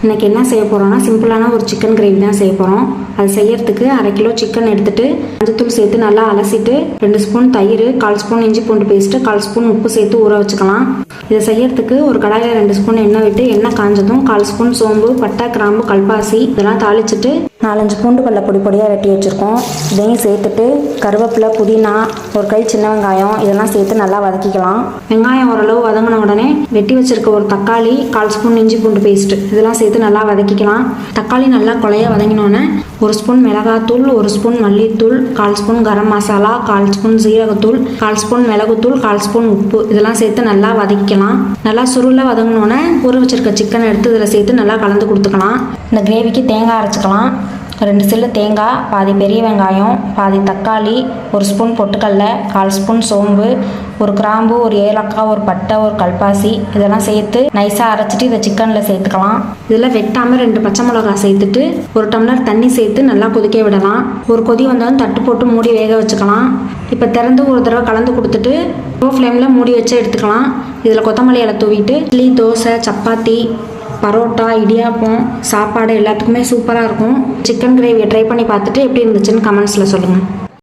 இன்றைக்கி என்ன செய்ய போகிறோன்னா சிம்பிளான ஒரு சிக்கன் கிரேவி தான் செய்ய போகிறோம். அது செய்யறதுக்கு 1/2 கிலோ சிக்கன் எடுத்துகிட்டு மஞ்சத்தூள் சேர்த்து நல்லா அலசிட்டு 2 ஸ்பூன் தயிர், 1/4 ஸ்பூன் இஞ்சி பூண்டு பேஸ்ட்டு, 1/4 ஸ்பூன் உப்பு சேர்த்து ஊற வச்சுக்கலாம். இதை செய்யறதுக்கு ஒரு கடாயில் 2 ஸ்பூன் எண்ணெய் விட்டு எண்ணெய் காஞ்சதும் 1/4 ஸ்பூன் சோம்பு, பட்டை, கிராம்பு, கல்பாசி இதெல்லாம் தாளிச்சிட்டு 4-5 பூண்டு பல்ல பொடி பொடியாக வெட்டி வச்சுருக்கோம். இதையும் சேர்த்துட்டு கருவேப்பிலை, புதினா, ஒரு கை சின்ன வெங்காயம் இதெல்லாம் சேர்த்து நல்லா வதக்கிக்கலாம். வெங்காயம் ஓரளவு வதங்கின உடனே வெட்டி வச்சிருக்க ஒரு தக்காளி, 1/4 ஸ்பூன் இஞ்சி பூண்டு பேஸ்ட்டு இதெல்லாம் சேர்த்து நல்லா வதக்கிக்கலாம். தக்காளி நல்லா குழைய வதங்கினோன்னே 1 ஸ்பூன் மிளகாத்தூள், 1 ஸ்பூன் மல்லித்தூள், 1/4 ஸ்பூன் கரம் மசாலா, 1/4 ஸ்பூன் சீரகத்தூள், 1/4 ஸ்பூன் மிளகுத்தூள், 1/4 ஸ்பூன் உப்பு இதெல்லாம் சேர்த்து நல்லா வதக்கிக்கலாம். நல்லா சுருள வதங்கினோன்னே ஊற வச்சிருக்க சிக்கனை எடுத்து இதில் சேர்த்து நல்லா கலந்து கொடுத்துக்கலாம். இந்த கிரேவிக்கு தேங்காய் அரைச்சிக்கலாம். 2 சில்லு தேங்காய், பாதி பெரிய வெங்காயம், பாதி தக்காளி, 1 ஸ்பூன் பொட்டுக்கடலை, 1/4 ஸ்பூன் சோம்பு, ஒரு கிராம்பு, ஒரு ஏலக்காய், ஒரு பட்டை, ஒரு கல்பாசி இதெல்லாம் சேர்த்து நைஸாக அரைச்சிட்டு இதை சிக்கனில் சேர்த்துக்கலாம். இதில் வெட்டாமல் 2 பச்சை மிளகாய் சேர்த்துட்டு 1 டம்ளர் தண்ணி சேர்த்து நல்லா கொதிக்க விடலாம். ஒரு கொதி வந்தாலும் தட்டு போட்டு மூடி வேக வச்சுக்கலாம். இப்போ திறந்து ஒரு தடவை கலந்து கொடுத்துட்டு லோ ஃப்ளேமில் மூடி வச்சு எடுத்துக்கலாம். இதில் கொத்தமல்லி இலை தூவிட்டு இட்லி, தோசை, சப்பாத்தி, பரோட்டா, இடியாப்பம், சாப்பாடு எல்லாத்துக்குமே சூப்பராக இருக்கும். சிக்கன் கிரேவியை ட்ரை பண்ணி பார்த்துட்டு எப்படி இருந்துச்சுன்னு கமெண்ட்ஸில் சொல்லுங்கள்.